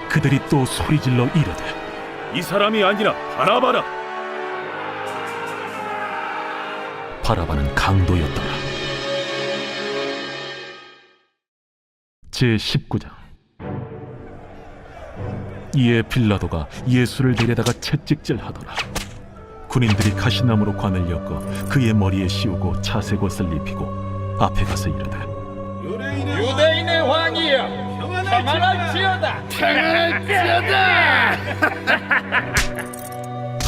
[SPEAKER 2] 그들이 또 소리질러 이르되
[SPEAKER 8] 이 사람이 아니라 바라바라.
[SPEAKER 2] 바라바는 강도였더라. 제19장. 이에 빌라도가 예수를 데려다가 채찍질하더라. 군인들이 가시나무로 관을 엮어 그의 머리에 씌우고 차색 옷을 입히고 앞에 가서 이르되
[SPEAKER 9] 유대인의 왕이여, 평안할지어다. 평안할지어다.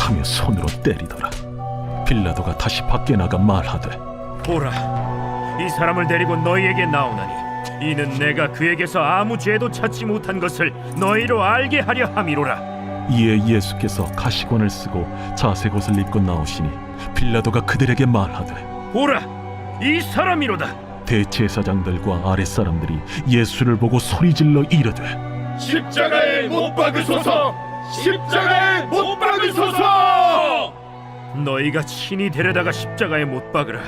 [SPEAKER 2] 하며 손으로 때리더라. 빌라도가 다시 밖에 나가 말하되
[SPEAKER 7] 보라, 이 사람을 데리고 너희에게 나오나니 이는 내가 그에게서 아무 죄도 찾지 못한 것을 너희로 알게 하려 함이로라.
[SPEAKER 2] 이에 예수께서 가시관을 쓰고 자색 옷을 입고 나오시니 빌라도가 그들에게 말하되
[SPEAKER 7] 보라, 이 사람이로다.
[SPEAKER 2] 대제사장들과 아랫사람들이 예수를 보고 소리질러 이르되
[SPEAKER 9] 십자가에 못 박으소서! 십자가에 못 박으소서!
[SPEAKER 7] 너희가 친히 데려다가 십자가에 못 박으라.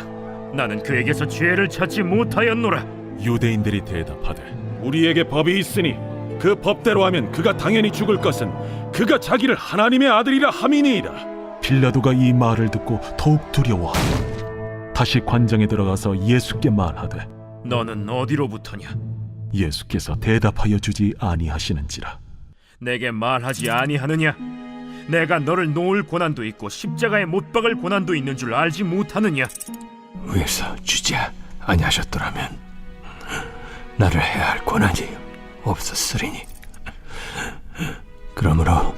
[SPEAKER 7] 나는 그에게서 죄를 찾지 못하였노라.
[SPEAKER 2] 유대인들이 대답하되
[SPEAKER 8] 우리에게 법이 있으니 그 법대로 하면 그가 당연히 죽을 것은 그가 자기를 하나님의 아들이라 함이니이다.
[SPEAKER 2] 빌라도가 이 말을 듣고 더욱 두려워하고 다시 관장에 들어가서 예수께 말하되
[SPEAKER 7] 너는 어디로부터냐?
[SPEAKER 2] 예수께서 대답하여 주지 아니하시는지라.
[SPEAKER 7] 내게 말하지 아니하느냐? 내가 너를 놓을 고난도 있고 십자가에 못 박을 고난도 있는 줄 알지 못하느냐?
[SPEAKER 10] 위에서 주지 아니하셨더라면 나를 해야 할 권한이 없었으리니 그러므로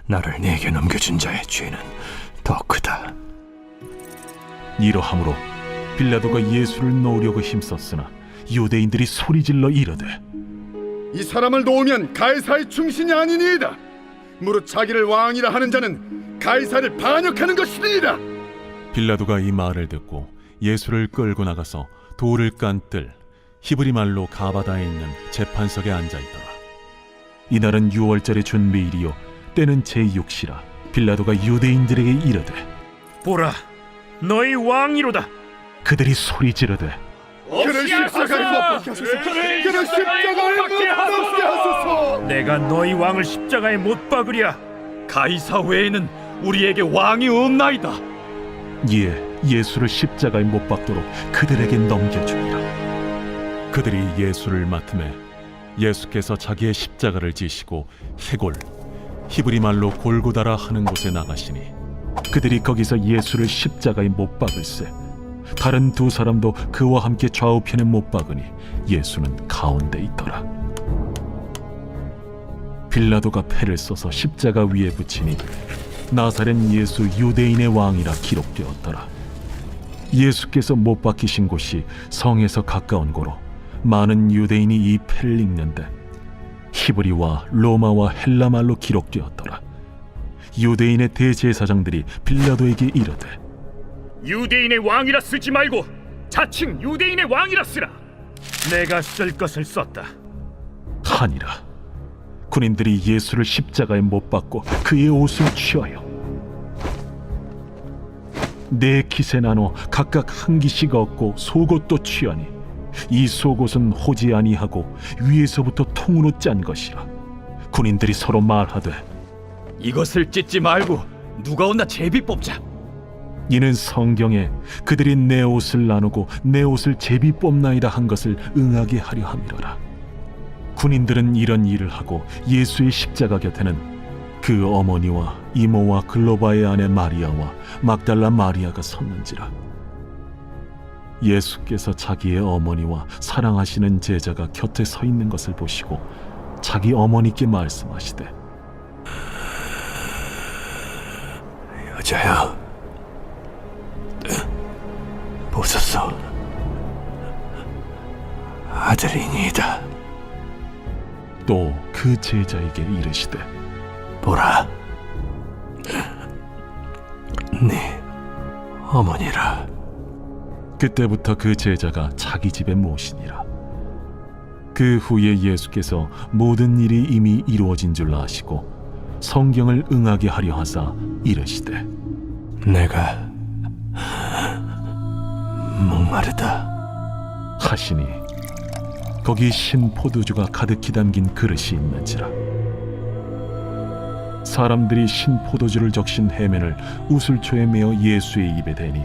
[SPEAKER 10] 나를 네게 넘겨준 자의 죄는 더 크다.
[SPEAKER 2] 이러함으로 빌라도가 예수를 놓으려고 힘썼으나 유대인들이 소리질러 이르되
[SPEAKER 9] 이 사람을 놓으면 가이사의 충신이 아니니이다. 무릇 자기를 왕이라 하는 자는 가이사를 반역하는 것이니이다.
[SPEAKER 2] 빌라도가 이 말을 듣고 예수를 끌고 나가서 돌을 깐 뜰 히브리 말로 가바다에 있는 재판석에 앉아있더라. 이날은 유월절의 준비일이요 때는 제6시라. 빌라도가 유대인들에게 이르되
[SPEAKER 7] 보라, 너희 왕이로다.
[SPEAKER 2] 그들이 소리 지르되
[SPEAKER 9] 그를 십자가에 못 박게 하소서! 그를 십자가에 못 박게 하소서!
[SPEAKER 7] 내가 너희 왕을 십자가에 못 박으랴.
[SPEAKER 6] 가이사 외에는 우리에게 왕이 없나이다.
[SPEAKER 2] 이에 예수를 십자가에 못 박도록 그들에게 넘겨주니라. 그들이 예수를 맡음에 예수께서 자기의 십자가를 지시고 해골 히브리 말로 골고다라 하는 곳에 나가시니 그들이 거기서 예수를 십자가에 못 박을세. 다른 두 사람도 그와 함께 좌우편에 못 박으니 예수는 가운데 있더라. 빌라도가 패를 써서 십자가 위에 붙이니 나사렛 예수 유대인의 왕이라 기록되었더라. 예수께서 못 박히신 곳이 성에서 가까운 고로 많은 유대인이 이 패를 읽는데 히브리와 로마와 헬라 말로 기록되었더라. 유대인의 대제사장들이 빌라도에게 이르되
[SPEAKER 7] 유대인의 왕이라 쓰지 말고 자칭 유대인의 왕이라 쓰라. 내가 쓸 것을 썼다.
[SPEAKER 2] 하니라. 군인들이 예수를 십자가에 못 박고 그의 옷을 취하여 네 깃에 나눠 각각 한 깃씩 얻고 속옷도 취하니 이 속옷은 호지 아니하고 위에서부터 통으로 짠 것이라. 군인들이 서로 말하되
[SPEAKER 6] 이것을 찢지 말고 누가 온나 제비 뽑자.
[SPEAKER 2] 이는 성경에 그들이 내 옷을 나누고 내 옷을 제비 뽑나이다 한 것을 응하게 하려 함이로라. 군인들은 이런 일을 하고 예수의 십자가 곁에는 그 어머니와 이모와 글로바의 아내 마리아와 막달라 마리아가 섰는지라. 예수께서 자기의 어머니와 사랑하시는 제자가 곁에 서 있는 것을 보시고 자기 어머니께 말씀하시되
[SPEAKER 10] 여자여, 보소서, 아들이니이다.
[SPEAKER 2] 또 그 제자에게 이르시되
[SPEAKER 10] 보라, 네 어머니라.
[SPEAKER 2] 그때부터 그 제자가 자기 집에 모시니라. 그 후에 예수께서 모든 일이 이미 이루어진 줄 아시고 성경을 응하게 하려 하사 이르시되
[SPEAKER 10] 내가 목마르다
[SPEAKER 2] 하시니 거기 신 포도주가 가득히 담긴 그릇이 있는지라. 사람들이 신 포도주를 적신 해면을 우슬초에 메어 예수의 입에 대니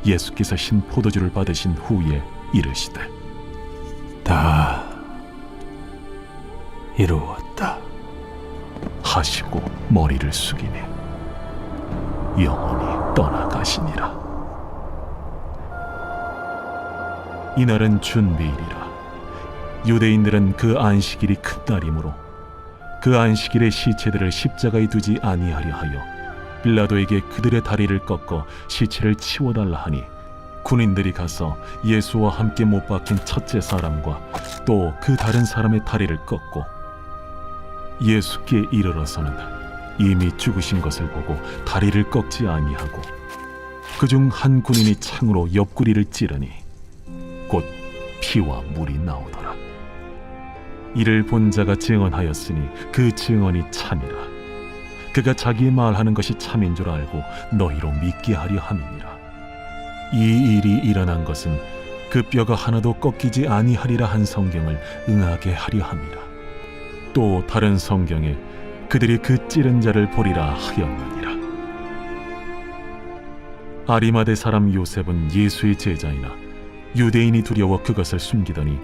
[SPEAKER 2] 예수께서 신 포도주를 받으신 후에 이르시되
[SPEAKER 10] 다 이루었다
[SPEAKER 2] 하시고 머리를 숙이니 영원히 떠나가시니라. 이날은 준비일이라. 유대인들은 그 안식일이 큰 날이므로 그 안식일의 시체들을 십자가에 두지 아니하려 하여 빌라도에게 그들의 다리를 꺾어 시체를 치워달라 하니 군인들이 가서 예수와 함께 못 박힌 첫째 사람과 또 그 다른 사람의 다리를 꺾고 예수께 이르러서는 이미 죽으신 것을 보고 다리를 꺾지 아니하고 그중 한 군인이 창으로 옆구리를 찌르니 곧 피와 물이 나오더라. 이를 본 자가 증언하였으니 그 증언이 참이라. 그가 자기 말하는 것이 참인 줄 알고 너희로 믿게 하려 함이니라. 이 일이 일어난 것은 그 뼈가 하나도 꺾이지 아니하리라 한 성경을 응하게 하려 함이라. 또 다른 성경에 그들이 그 찌른 자를 보리라 하였느니라. 아리마대 사람 요셉은 예수의 제자이나 유대인이 두려워 그것을 숨기더니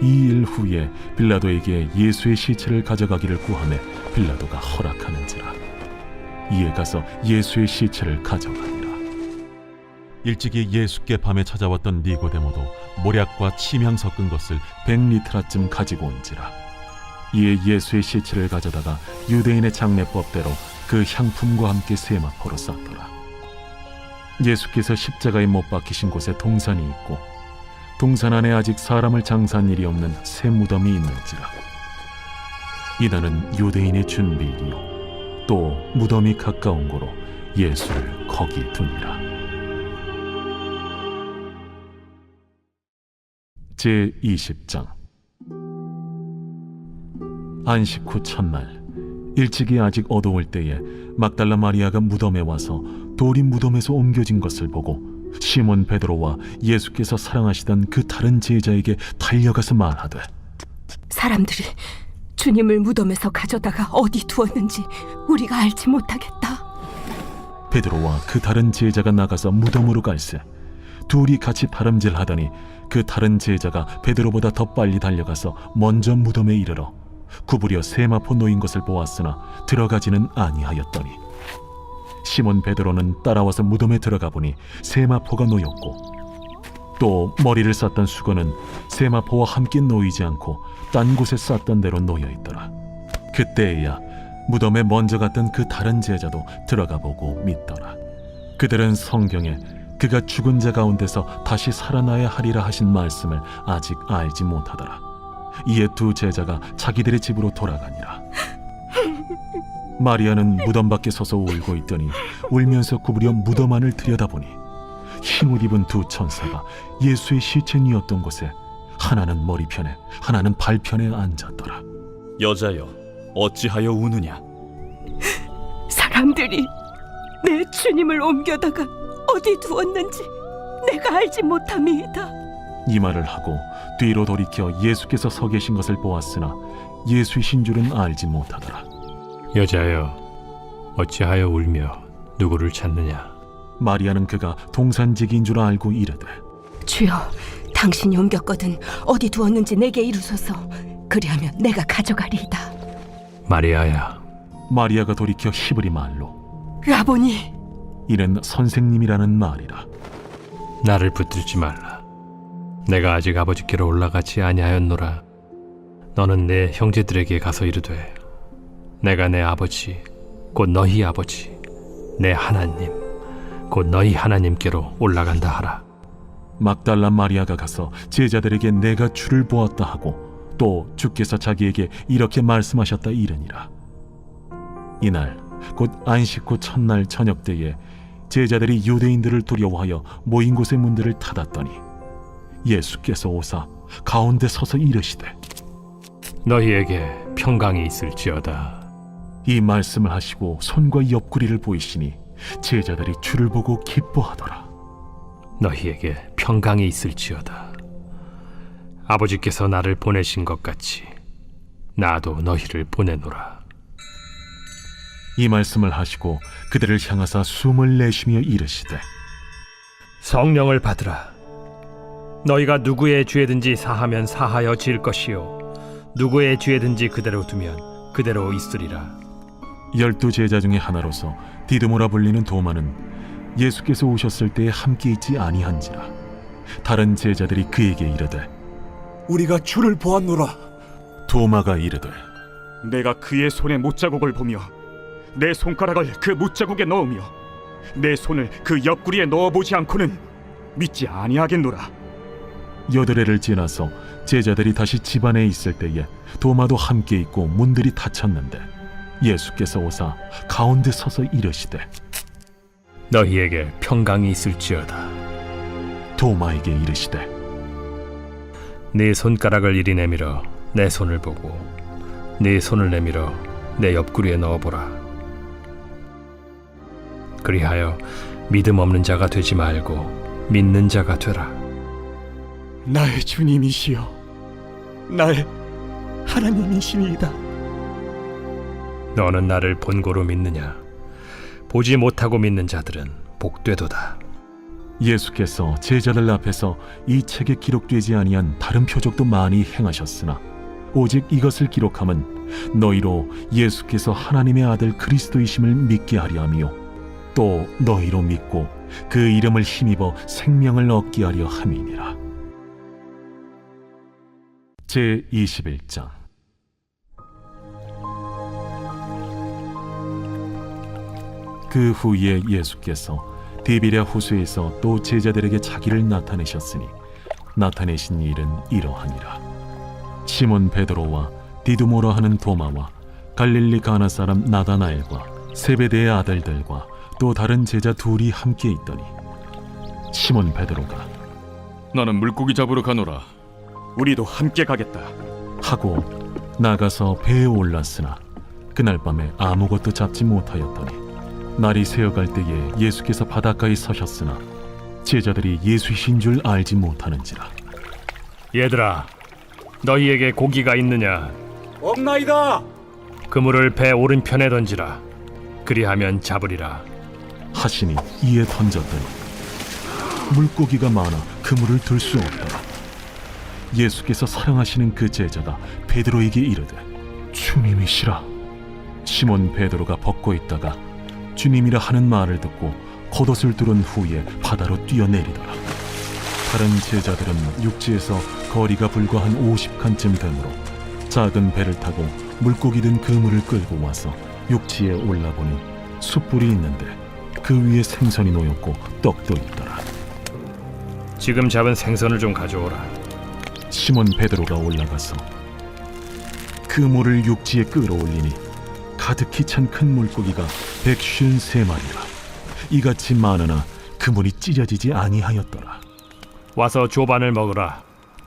[SPEAKER 2] 이 일 후에 빌라도에게 예수의 시체를 가져가기를 구하매 빌라도가 허락하는지라. 이에 가서 예수의 시체를 가져가니라. 일찍이 예수께 밤에 찾아왔던 니고데모도 모략과 침향 섞은 것을 100리트라쯤 가지고 온지라. 이에 예수의 시체를 가져다가 유대인의 장례법대로 그 향품과 함께 세마포로 쌌더라. 예수께서 십자가에 못 박히신 곳에 동산이 있고 동산 안에 아직 사람을 장사한 일이 없는 새 무덤이 있는지라. 이날은 유대인의 준비일이요 또 무덤이 가까운 고로 예수를 거기 두니라. 제20장. 안식 후 첫날 일찍이 아직 어두울 때에 막달라 마리아가 무덤에 와서 돌이 무덤에서 옮겨진 것을 보고 시몬 베드로와 예수께서 사랑하시던 그 다른 제자에게 달려가서 말하되,
[SPEAKER 5] 사람들이 주님을 무덤에서 가져다가 어디 두었는지 우리가 알지 못하겠다.
[SPEAKER 2] 베드로와 그 다른 제자가 나가서 무덤으로 갈새 둘이 같이 발음질하더니 그 다른 제자가 베드로보다 더 빨리 달려가서 먼저 무덤에 이르러 구부려 세마포 놓인 것을 보았으나 들어가지는 아니하였더니 시몬 베드로는 따라와서 무덤에 들어가 보니 세마포가 놓였고 또 머리를 쌌던 수건은 세마포와 함께 놓이지 않고 딴 곳에 쌌던 대로 놓여 있더라. 그때에야 무덤에 먼저 갔던 그 다른 제자도 들어가 보고 믿더라. 그들은 성경에 그가 죽은 자 가운데서 다시 살아나야 하리라 하신 말씀을 아직 알지 못하더라. 이에 두 제자가 자기들의 집으로 돌아가니라. 마리아는 무덤 밖에 서서 울고 있더니 울면서 구부려 무덤 안을 들여다보니 흰옷 입은 두 천사가 예수의 시체니었던 곳에 하나는 머리편에 하나는 발편에 앉았더라.
[SPEAKER 6] 여자여, 어찌하여 우느냐?
[SPEAKER 5] 사람들이 내 주님을 옮겨다가 어디 두었는지 내가 알지 못함이다.
[SPEAKER 2] 이 말을 하고 뒤로 돌이켜 예수께서 서 계신 것을 보았으나 예수이신 줄은 알지 못하더라.
[SPEAKER 3] 여자여, 어찌하여 울며 누구를 찾느냐?
[SPEAKER 2] 마리아는 그가 동산지기인 줄 알고 이르되,
[SPEAKER 5] 주여, 당신이 옮겼거든 어디 두었는지 내게 이루소서. 그리하면 내가 가져가리이다.
[SPEAKER 3] 마리아야.
[SPEAKER 2] 마리아가 돌이켜 히브리 말로
[SPEAKER 5] 라보니,
[SPEAKER 2] 이는 선생님이라는 말이라.
[SPEAKER 3] 나를 붙들지 말라. 내가 아직 아버지께로 올라가지 아니하였노라. 너는 내 형제들에게 가서 이르되, 내가 내 아버지 곧 너희 아버지 내 하나님 곧 너희 하나님께로 올라간다 하라.
[SPEAKER 2] 막달라 마리아가 가서 제자들에게 내가 주를 보았다 하고 또 주께서 자기에게 이렇게 말씀하셨다 이르니라. 이날 곧 안식 후 첫날 저녁 때에 제자들이 유대인들을 두려워하여 모인 곳의 문들을 닫았더니 예수께서 오사 가운데 서서 이르시되,
[SPEAKER 3] 너희에게 평강이 있을지어다.
[SPEAKER 2] 이 말씀을 하시고 손과 옆구리를 보이시니 제자들이 주를 보고 기뻐하더라.
[SPEAKER 3] 너희에게 평강이 있을지어다. 아버지께서 나를 보내신 것 같이 나도 너희를 보내노라.
[SPEAKER 2] 이 말씀을 하시고 그들을 향하사 숨을 내쉬며 이르시되,
[SPEAKER 3] 성령을 받으라. 너희가 누구의 죄든지 사하면 사하여 질 것이요 누구의 죄든지 그대로 두면 그대로 있으리라.
[SPEAKER 2] 12 제자 중에 하나로서 디드모라 불리는 도마는 예수께서 오셨을 때에 함께 있지 아니한지라. 다른 제자들이 그에게 이르되,
[SPEAKER 6] 우리가 주를 보았노라.
[SPEAKER 2] 도마가 이르되,
[SPEAKER 7] 내가 그의 손에 못자국을 보며 내 손가락을 그 못자국에 넣으며 내 손을 그 옆구리에 넣어보지 않고는
[SPEAKER 6] 믿지 아니하겠노라.
[SPEAKER 2] 여드레를 지나서 제자들이 다시 집 안에 있을 때에 도마도 함께 있고 문들이 닫혔는데 예수께서 오사 가운데 서서 이르시되
[SPEAKER 3] 너희에게 평강이 있을지어다.
[SPEAKER 2] 도마에게 이르시되
[SPEAKER 3] 네 손가락을 이리 내밀어 내 손을 보고 네 손을 내밀어 내 옆구리에 넣어보라. 그리하여 믿음 없는 자가 되지 말고 믿는 자가 되라.
[SPEAKER 6] 나의 주님이시여, 나의 하나님이시니이다.
[SPEAKER 3] 너는 나를 본고로 믿느냐? 보지 못하고 믿는 자들은 복되도다.
[SPEAKER 2] 예수께서 제자들 앞에서 이 책에 기록되지 아니한 다른 표적도 많이 행하셨으나 오직 이것을 기록함은 너희로 예수께서 하나님의 아들 그리스도이심을 믿게 하려 함이요 또 너희로 믿고 그 이름을 힘입어 생명을 얻게 하려 함이니라. 제21장. 그 후에 예수께서 디비랴 호수에서 또 제자들에게 자기를 나타내셨으니 나타내신 일은 이러하니라. 시몬 베드로와 디두모라 하는 도마와 갈릴리 가나 사람 나다나엘과 세베대의 아들들과 또 다른 제자 둘이 함께 있더니 시몬 베드로가
[SPEAKER 8] 나는 물고기 잡으러 가노라.
[SPEAKER 6] 우리도 함께 가겠다.
[SPEAKER 2] 하고 나가서 배에 올랐으나 그날 밤에 아무것도 잡지 못하였더니 날이 새어갈 때에 예수께서 바닷가에 서셨으나 제자들이 예수이신 줄 알지 못하는지라.
[SPEAKER 3] 얘들아, 너희에게 고기가 있느냐?
[SPEAKER 6] 없나이다.
[SPEAKER 3] 그물을 배 오른편에 던지라. 그리하면 잡으리라.
[SPEAKER 2] 하시니 이에 던졌더니 물고기가 많아 그물을 들 수 없더라. 예수께서 사랑하시는 그 제자가 베드로에게 이르되 주님이시라. 시몬 베드로가 벗고 있다가 주님이라 하는 말을 듣고 겉옷을 두른 후에 바다로 뛰어내리더라. 다른 제자들은 육지에서 거리가 불과 한 50칸쯤 되므로 작은 배를 타고 물고기 든 그물을 끌고 와서 육지에 올라보니 숯불이 있는데 그 위에 생선이 놓였고 떡도 있더라.
[SPEAKER 3] 지금 잡은 생선을 좀 가져오라.
[SPEAKER 2] 시몬 베드로가 올라가서 그물을 육지에 끌어올리니 가득히 찬 큰 물고기가 153마리라. 이같이 많으나 그물이 찢어지지 아니하였더라.
[SPEAKER 3] 와서 조반을 먹으라.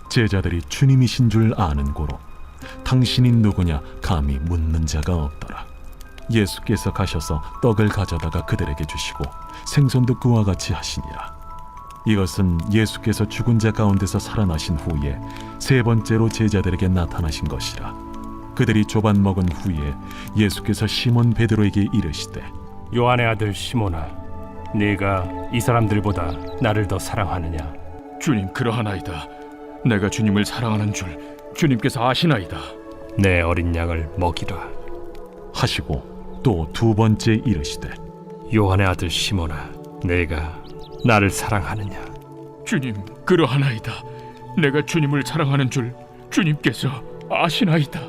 [SPEAKER 2] 제자들이 주님이신 줄 아는 고로 당신이 누구냐 감히 묻는 자가 없더라. 예수께서 가셔서 떡을 가져다가 그들에게 주시고 생선도 그와 같이 하시니라. 이것은 예수께서 죽은 자 가운데서 살아나신 후에 세 번째로 제자들에게 나타나신 것이라. 그들이 조반 먹은 후에 예수께서 시몬 베드로에게 이르시되
[SPEAKER 3] 요한의 아들 시몬아, 네가 이 사람들보다 나를 더 사랑하느냐?
[SPEAKER 8] 주님, 그러하나이다. 내가 주님을 사랑하는 줄 주님께서 아시나이다.
[SPEAKER 3] 내 어린 양을 먹이라.
[SPEAKER 2] 하시고 또 두 번째 이르시되
[SPEAKER 3] 요한의 아들 시몬아, 네가 나를 사랑하느냐?
[SPEAKER 8] 주님, 그러하나이다. 내가 주님을 사랑하는 줄 주님께서 아시나이다.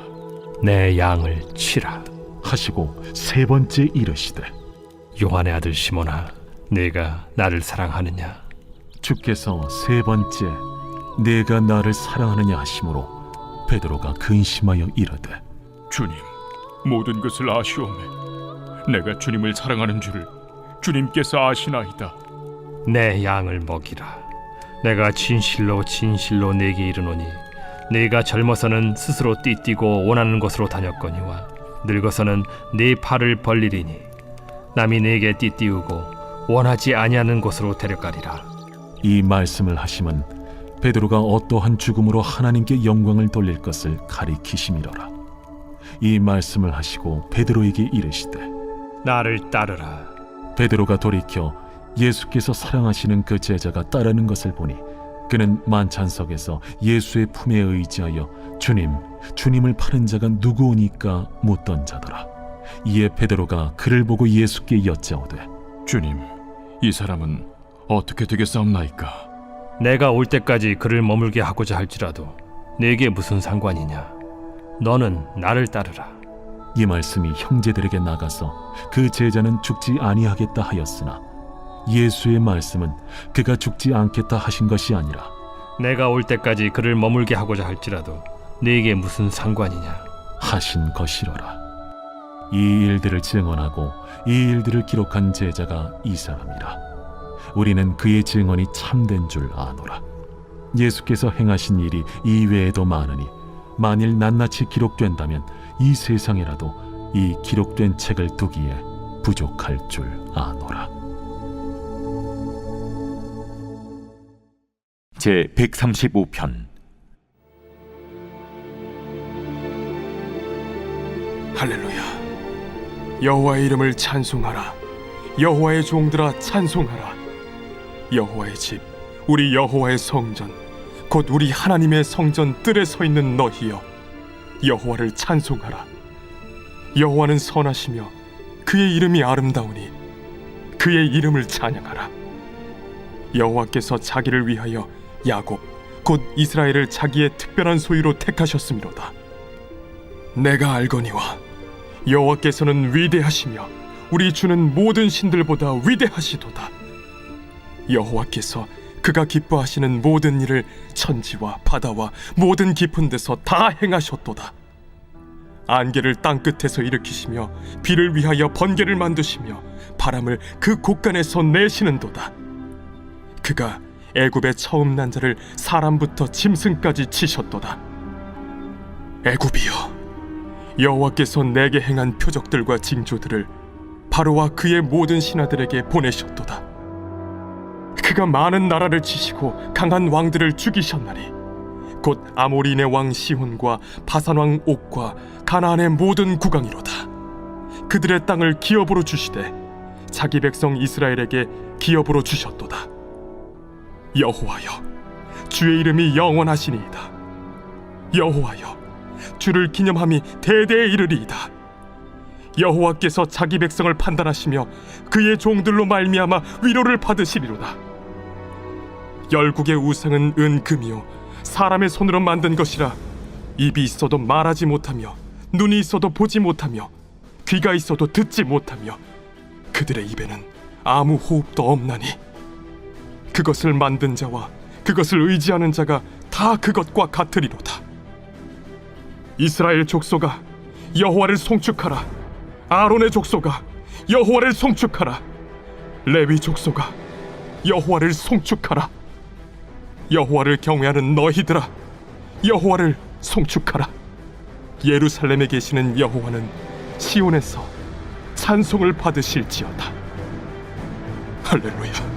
[SPEAKER 3] 내 양을 치라.
[SPEAKER 2] 하시고 세 번째 이르시되
[SPEAKER 3] 요한의 아들 시몬아, 네가 나를 사랑하느냐?
[SPEAKER 2] 주께서 세 번째 내가 나를 사랑하느냐 하심으로 베드로가 근심하여 이르되
[SPEAKER 8] 주님, 모든 것을 아시오매. 내가 주님을 사랑하는 줄 주님께서 아시나이다.
[SPEAKER 3] 내 양을 먹이라. 내가 진실로 진실로 네게 이르노니 네가 젊어서는 스스로 띠뛰고 원하는 곳으로 다녔거니와 늙어서는 네 팔을 벌리리니 남이 네게 띠띠우고 원하지 아니하는 곳으로 데려가리라.
[SPEAKER 2] 이 말씀을 하심은 베드로가 어떠한 죽음으로 하나님께 영광을 돌릴 것을 가리키심이로라. 이 말씀을 하시고 베드로에게 이르시되
[SPEAKER 3] 나를 따르라.
[SPEAKER 2] 베드로가 돌이켜 예수께서 사랑하시는 그 제자가 따르는 것을 보니 그는 만찬석에서 예수의 품에 의지하여 주님을 파는 자가 누구오니까 묻던 자더라. 이에 베드로가 그를 보고 예수께 여짜오되
[SPEAKER 8] 주님, 이 사람은 어떻게 되겠사옵나이까?
[SPEAKER 3] 내가 올 때까지 그를 머물게 하고자 할지라도 네게 무슨 상관이냐? 너는 나를 따르라.
[SPEAKER 2] 이 말씀이 형제들에게 나가서 그 제자는 죽지 아니하겠다 하였으나 예수의 말씀은 그가 죽지 않겠다 하신 것이 아니라
[SPEAKER 3] 내가 올 때까지 그를 머물게 하고자 할지라도 네게 무슨 상관이냐.
[SPEAKER 2] 하신 것이로라. 이 일들을 증언하고 이 일들을 기록한 제자가 이 사람이라. 우리는 그의 증언이 참된 줄 아노라. 예수께서 행하신 일이 이외에도 많으니 만일 낱낱이 기록된다면 이 세상에라도 이 기록된 책을 두기에 부족할 줄 아노라.
[SPEAKER 11] 제 135편.
[SPEAKER 10] 할렐루야. 여호와의 이름을 찬송하라. 여호와의 종들아 찬송하라. 여호와의 집, 우리 여호와의 성전, 곧 우리 하나님의 성전 뜰에 서 있는 너희여, 여호와를 찬송하라. 여호와는 선하시며 그의 이름이 아름다우니 그의 이름을 찬양하라. 여호와께서 자기를 위하여 야곱, 곧 이스라엘을 자기의 특별한 소유로 택하셨음이로다. 내가 알거니와 여호와께서는 위대하시며 우리 주는 모든 신들보다 위대하시도다. 여호와께서 그가 기뻐하시는 모든 일을 천지와 바다와 모든 깊은 데서 다 행하셨도다. 안개를 땅 끝에서 일으키시며 비를 위하여 번개를 만드시며 바람을 그 곳간에서 내시는도다. 그가 애굽의 처음 난 자를 사람부터 짐승까지 치셨도다. 애굽이여, 여호와께서 내게 행한 표적들과 징조들을 바로와 그의 모든 신하들에게 보내셨도다. 그가 많은 나라를 치시고 강한 왕들을 죽이셨나니 곧 아모리인의 왕 시혼과 바산 왕 옥과 가나안의 모든 국왕이로다. 그들의 땅을 기업으로 주시되 자기 백성 이스라엘에게 기업으로 주셨도다. 여호와여, 주의 이름이 영원하시니이다. 여호와여, 주를 기념함이 대대에 이르리이다. 여호와께서 자기 백성을 판단하시며 그의 종들로 말미암아 위로를 받으시리로다. 열국의 우상은 은금이요 사람의 손으로 만든 것이라 입이 있어도 말하지 못하며 눈이 있어도 보지 못하며 귀가 있어도 듣지 못하며 그들의 입에는 아무 호흡도 없나니 그것을 만든 자와 그것을 의지하는 자가 다 그것과 같으리로다. 이스라엘 족속아, 여호와를 송축하라. 아론의 족속아, 여호와를 송축하라. 레위 족속아, 여호와를 송축하라. 여호와를 경외하는 너희들아, 여호와를 송축하라. 예루살렘에 계시는 여호와는 시온에서 찬송을 받으실지어다. 할렐루야.